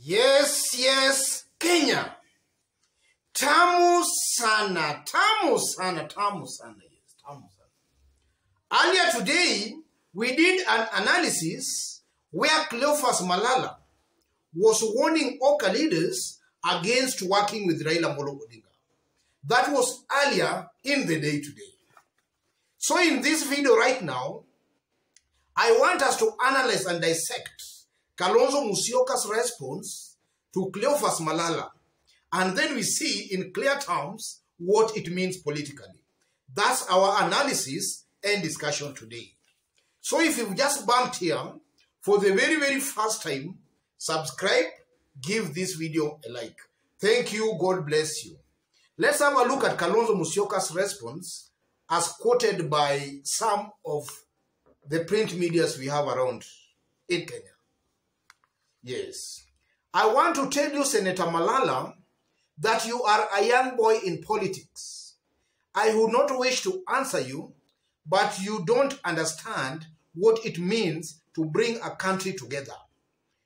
Yes, Kenya. Tamu sana, yes, tamu sana. Earlier today, we did an analysis where Cleophas Malala was warning Oka leaders against working with Raila Amolo Odinga. That was earlier in the day today. So in this video right now, I want us to analyze and dissect Kalonzo Musyoka's response to Cleophas Malala, and then we see in clear terms what it means politically. That's our analysis and discussion today. So if you've just bumped here for the very first time, subscribe, give this video a like. Thank you, God bless you. Let's have a look at Kalonzo Musyoka's response as quoted by some of the print medias we have around in Kenya. Yes. I want to tell you, Senator Malala, that you are a young boy in politics. I would not wish to answer you, but you don't understand what it means to bring a country together.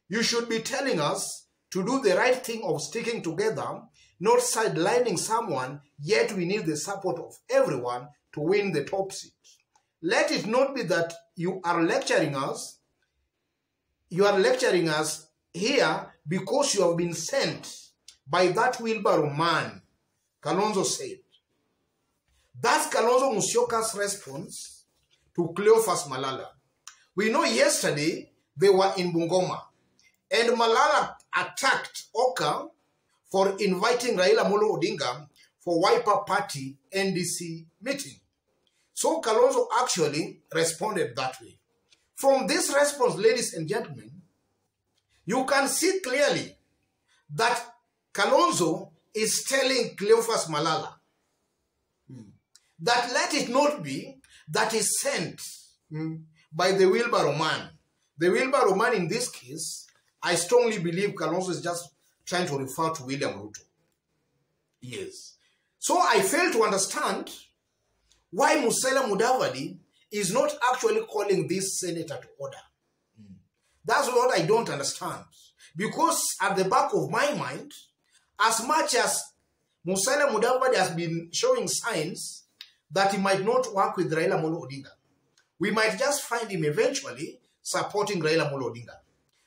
You should be telling us to do the right thing of sticking together, not sidelining someone, yet we need the support of everyone to win the top seat. Let it not be that you are lecturing us here because you have been sent by that wheelbarrow man, Kalonzo said. That's Kalonzo Musyoka's response to Cleophas Malala. We know yesterday they were in Bungoma, and Malala attacked Oka for inviting Raila Amolo Odinga for Wiper Party NDC meeting. So Kalonzo actually responded that way. From this response, ladies and gentlemen, you can see clearly that Kalonzo is telling Cleophas Malala that let it not be that is sent by the wheelbarrow man. The wheelbarrow man in this case, I strongly believe Kalonzo is just trying to refer to William Ruto. Yes. So I fail to understand why Musalia Mudavadi is not actually calling this senator to order. That's what I don't understand. Because at the back of my mind, as much as Musalia Mudavadi has been showing signs that he might not work with Raila Amolo Odinga, we might just find him eventually supporting Raila Amolo Odinga.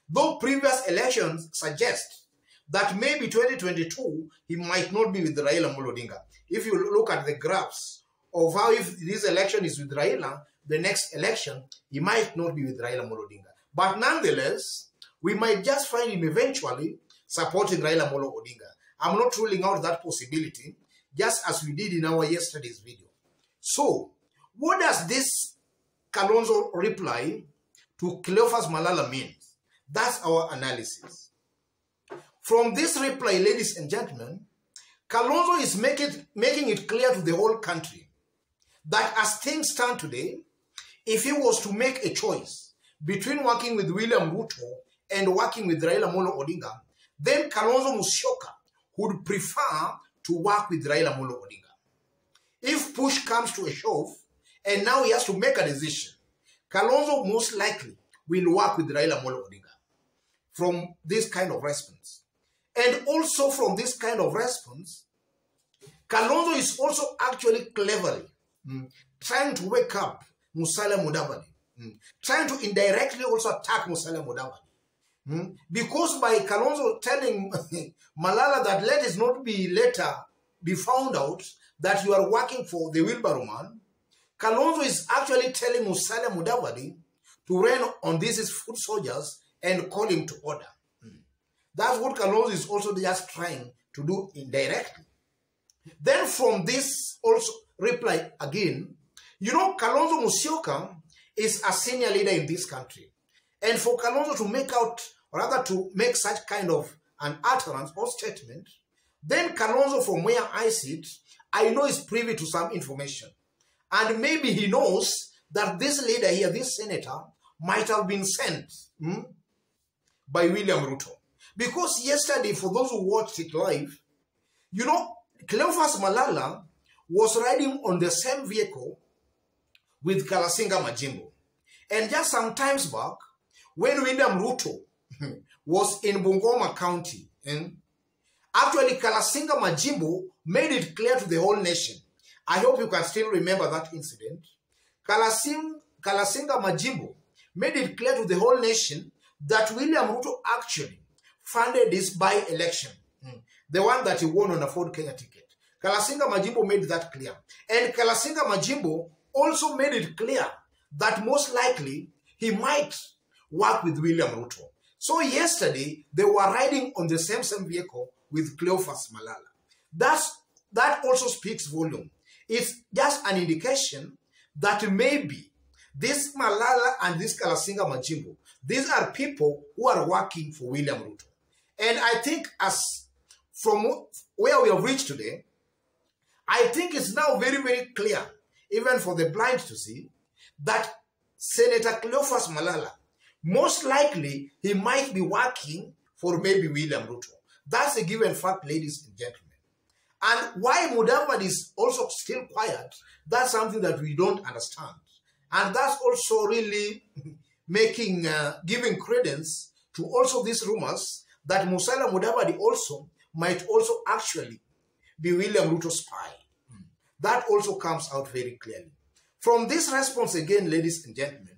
Though previous elections suggest that maybe 2022, he might not be with Raila Amolo Odinga. If you look at the graphs of how if this election is with Raila, the next election, he might not be with Raila Amolo Odinga. But nonetheless, we might just find him eventually supporting Raila Amolo Odinga. I'm not ruling out that possibility, just as we did in our yesterday's video. So, what does this Kalonzo reply to Cleophas Malala mean? That's our analysis. From this reply, ladies and gentlemen, Kalonzo is making it clear to the whole country that as things stand today, if he was to make a choice between working with William Ruto and working with Raila Amolo Odinga, then Kalonzo Musyoka would prefer to work with Raila Amolo Odinga. If push comes to a shove, and now he has to make a decision, Kalonzo most likely will work with Raila Amolo Odinga from this kind of response. And also from this kind of response, Kalonzo is also actually cleverly trying to wake up Musalia Mudavadi, trying to indirectly also attack Musalia Mudavadi. Because by Kalonzo telling Malala that let it not be later be found out that you are working for the wheelbarrow man, Kalonzo is actually telling Musalia Mudavadi to rain on these foot soldiers and call him to order. That's what Kalonzo is also just trying to do indirectly. Then from this also reply again, you know, Kalonzo Musyoka is a senior leader in this country. And for Kalonzo to make out, or rather to make such kind of an utterance or statement, then Kalonzo, from where I sit, I know is privy to some information. And maybe he knows that this leader here, this senator, might have been sent by William Ruto. Because yesterday, for those who watched it live, you know, Cleophas Malala was riding on the same vehicle with Kalasinga Majimbo. And just some times back, when William Ruto was in Bungoma County. Actually, Kalasinga Majimbo made it clear to the whole nation. I hope you can still remember that incident. Kalasinga Majimbo made it clear to the whole nation that William Ruto actually funded this by-election, the one that he won on a Ford Kenya ticket. Kalasinga Majimbo made that clear. And Kalasinga Majimbo also made it clear that most likely he might work with William Ruto. So yesterday, they were riding on the same vehicle with Cleophas Malala. That also speaks volume. It's just an indication that maybe this Malala and this Kalasinga Majimbo, these are people who are working for William Ruto. And I think as from where we have reached today, I think it's now very, very clear, even for the blind to see, that Senator Cleophas Malala, most likely he might be working for maybe William Ruto. That's a given fact, ladies and gentlemen. And why Mudavadi is also still quiet, that's something that we don't understand. And that's also really giving credence to also these rumors that Musalia Mudavadi also might also actually be William Ruto's spy. That also comes out very clearly. From this response again, ladies and gentlemen,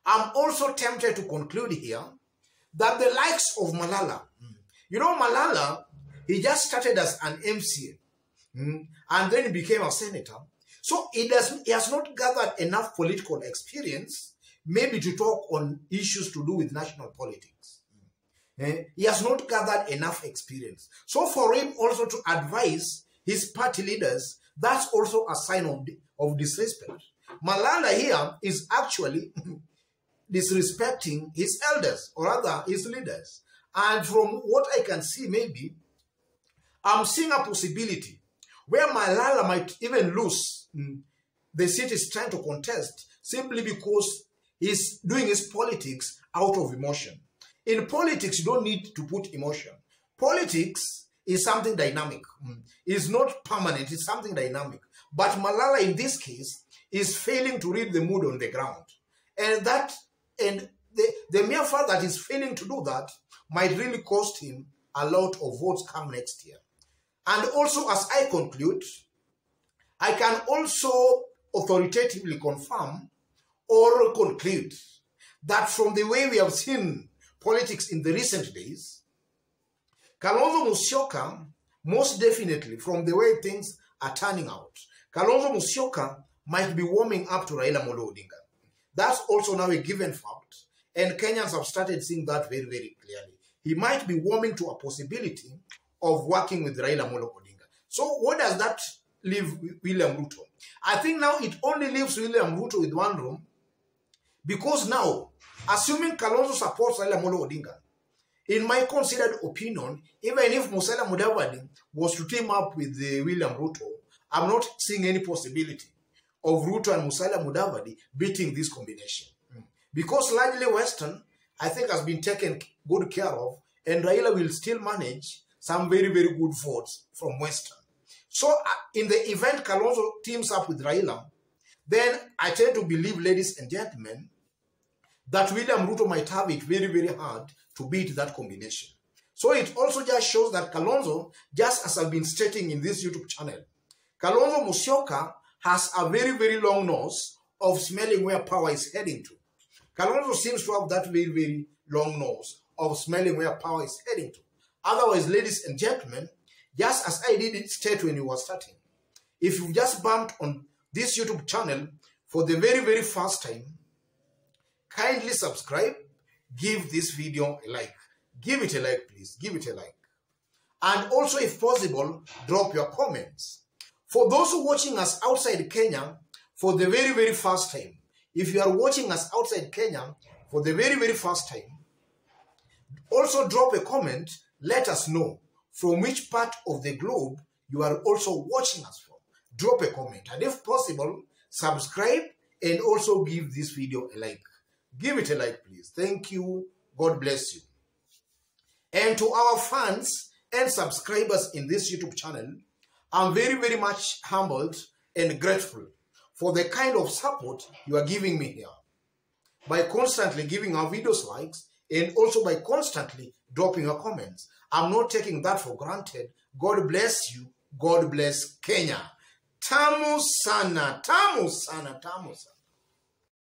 I'm also tempted to conclude here that the likes of Malala, you know, Malala, he just started as an MCA and then he became a senator. So he has not gathered enough political experience maybe to talk on issues to do with national politics. He has not gathered enough experience. So for him also to advise his party leaders, that's also a sign of disrespect. Malala here is actually disrespecting his elders, or rather his leaders. And from what I can see, maybe, I'm seeing a possibility where Malala might even lose the seat he's trying to contest simply because he's doing his politics out of emotion. In politics, you don't need to put emotion. Politics is something dynamic. It's not permanent, it's something dynamic. But Malala, in this case, is failing to read the mood on the ground. And the mere fact that he's failing to do that might really cost him a lot of votes come next year. And also, as I conclude, I can also authoritatively confirm or conclude that from the way we have seen politics in the recent days, Kalonzo Musyoka, most definitely, from the way things are turning out, Kalonzo Musyoka might be warming up to Raila Amolo Odinga. That's also now a given fact, and Kenyans have started seeing that very, very clearly. He might be warming to a possibility of working with Raila Amolo Odinga. So what does that leave William Ruto? I think now it only leaves William Ruto with one room, because now, assuming Kalonzo supports Raila Amolo Odinga, in my considered opinion, even if Musalia Mudavadi was to team up with William Ruto, I'm not seeing any possibility of Ruto and Musalia Mudavadi beating this combination. Because largely Western, I think, has been taken good care of, and Raila will still manage some very, very good votes from Western. So in the event Kalonzo teams up with Raila, then I tend to believe, ladies and gentlemen, that William Ruto might have it very, very hard to beat that combination. So it also just shows that Kalonzo, just as I've been stating in this YouTube channel, Kalonzo Musyoka has a very, very long nose of smelling where power is heading to. Kalonzo seems to have that very, very long nose of smelling where power is heading to. Otherwise, ladies and gentlemen, just as I did state when you were starting, if you've just bumped on this YouTube channel for the very, very first time, kindly subscribe, give this video a like. Give it a like, please. Give it a like. And also, if possible, drop your comments. For those who are watching us outside Kenya for the very, very first time, if you are watching us outside Kenya for the very, very first time, also drop a comment. Let us know from which part of the globe you are also watching us from. Drop a comment. And if possible, subscribe and also give this video a like. Give it a like, please. Thank you. God bless you. And to our fans and subscribers in this YouTube channel, I'm very, very much humbled and grateful for the kind of support you are giving me here by constantly giving our videos likes and also by constantly dropping your comments. I'm not taking that for granted. God bless you. God bless Kenya. Tamu sana, tamu sana, tamu sana.